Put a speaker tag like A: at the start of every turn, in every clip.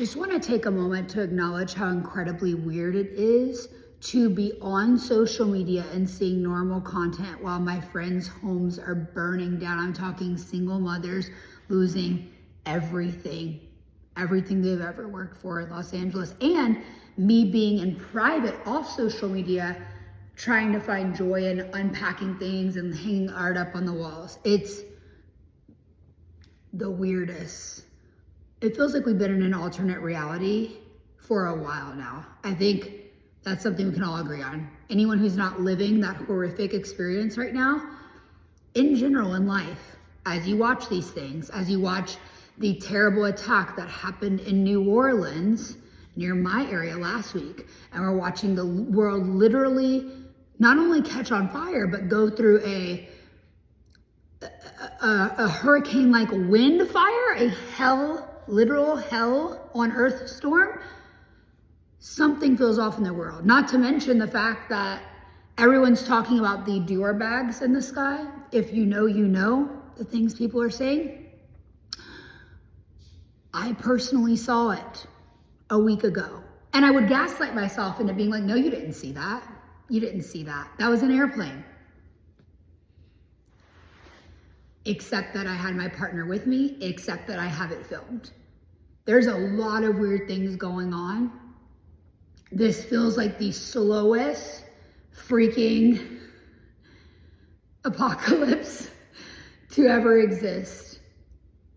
A: Just want to take a moment to acknowledge how incredibly weird it is to be on social media and seeing normal content while my friends' homes are burning down. I'm talking single mothers losing everything they've ever worked for in Los Angeles, and me being in private off social media, trying to find joy in unpacking things and hanging art up on the walls. It's the weirdest. It feels like we've been in an alternate reality for a while now. I think that's something we can all agree on. Anyone who's not living that horrific experience right now, in general in life, as you watch these things, as you watch the terrible attack that happened in New Orleans near my area last week, and we're watching the world literally not only catch on fire, but go through a hurricane-like wind fire, a literal hell on earth storm. Something feels off in the world. Not to mention the fact that everyone's talking about the Dior bags in the sky. If you know the things people are saying. I personally saw it a week ago. And I would gaslight myself into being like, no, you didn't see that. You didn't see that. That was an airplane. Except that I had my partner with me, except that I have it filmed. There's a lot of weird things going on. This feels like the slowest freaking apocalypse to ever exist.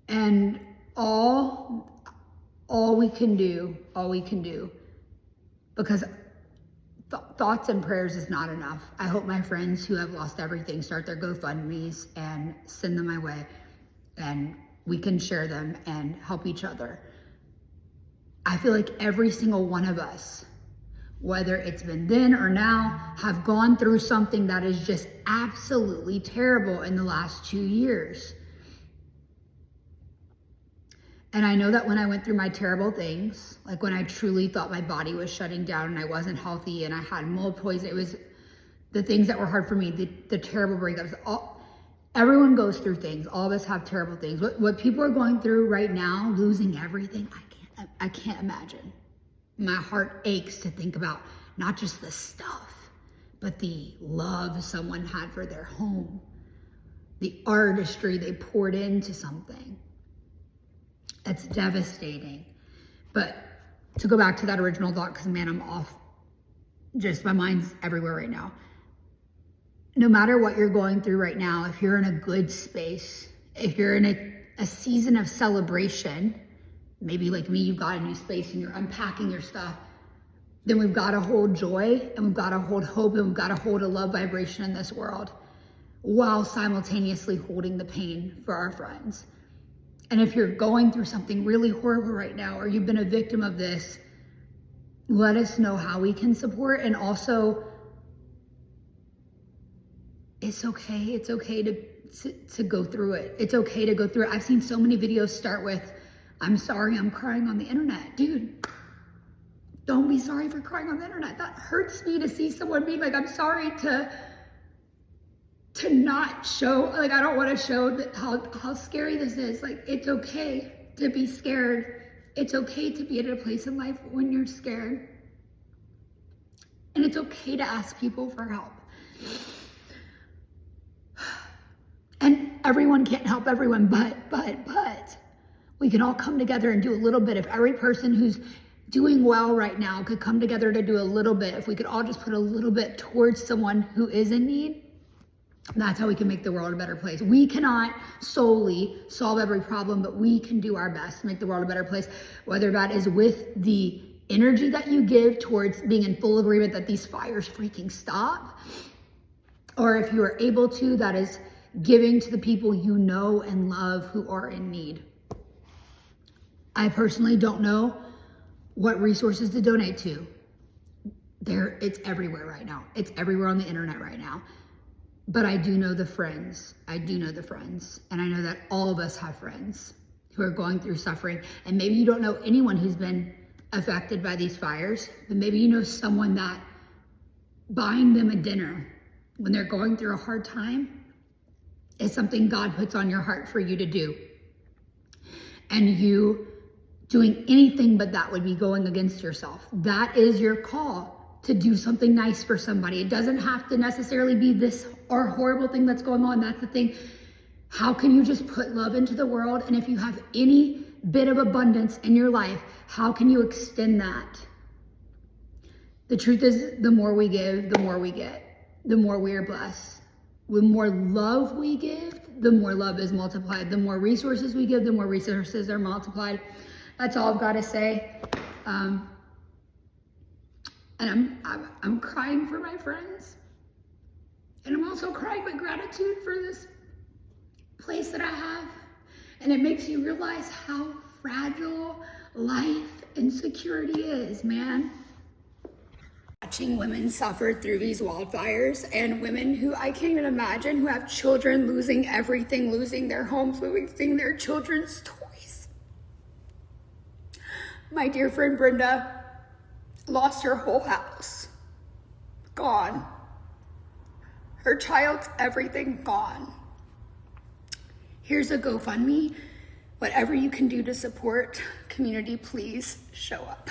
A: And all we can do, because thoughts and prayers is not enough. I hope my friends who have lost everything start their GoFundMes and send them my way, and we can share them and help each other. I feel like every single one of us, whether it's been then or now, have gone through something that is just absolutely terrible in the last 2 years. And I know that when I went through my terrible things, like when I truly thought my body was shutting down and I wasn't healthy and I had mold poison, it was the things that were hard for me, the terrible breakups. Everyone goes through things. All of us have terrible things. What people are going through right now, losing everything, I can't imagine. My heart aches to think about not just the stuff, but the love someone had for their home, the artistry they poured into something. It's devastating. But to go back to that original thought, because man, I'm off. Just my mind's everywhere right now. No matter what you're going through right now, if you're in a good space, if you're in a season of celebration, maybe like me, you've got a new space and you're unpacking your stuff, then we've got to hold joy and we've got to hold hope and we've got to hold a love vibration in this world while simultaneously holding the pain for our friends. And if you're going through something really horrible right now, or you've been a victim of this, let us know how we can support. And also, it's okay to go through it. It's okay to go through it. I've seen so many videos start with, I'm sorry, I'm crying on the internet. Dude, don't be sorry for crying on the internet. That hurts me to see someone be like, I'm sorry to not show, like, I don't want to show that how scary this is. Like, it's okay to be scared. It's okay to be at a place in life when you're scared. And it's okay to ask people for help. And everyone can't help everyone, but we can all come together and do a little bit. If every person who's doing well right now could come together to do a little bit, if we could all just put a little bit towards someone who is in need, that's how we can make the world a better place. We cannot solely solve every problem, but we can do our best to make the world a better place, whether that is with the energy that you give towards being in full agreement that these fires freaking stop, or if you are able to, that is giving to the people you know and love who are in need. I personally don't know what resources to donate to. It's everywhere right now. It's everywhere on the internet right now. But I do know the friends. And I know that all of us have friends who are going through suffering. And maybe you don't know anyone who's been affected by these fires, but maybe you know someone that buying them a dinner when they're going through a hard time is something God puts on your heart for you to do. And you doing anything but that would be going against yourself. That is your call to do something nice for somebody. It doesn't have to necessarily be this or horrible thing that's going on. That's the thing. How can you just put love into the world? And if you have any bit of abundance in your life, how can you extend that? The truth is, the more we give, the more we get, the more we are blessed. The more love we give, the more love is multiplied. The more resources we give, the more resources are multiplied. That's all I've got to say. And I'm crying for my friends. And I'm also crying with gratitude for this place that I have. And it makes you realize how fragile life and security is, man. Watching women suffer through these wildfires, and women who I can't even imagine, who have children losing everything, losing their homes, losing their children's toys. My dear friend Brenda lost her whole house. Gone. Her child's everything gone. Here's a GoFundMe. Whatever you can do to support community, please show up.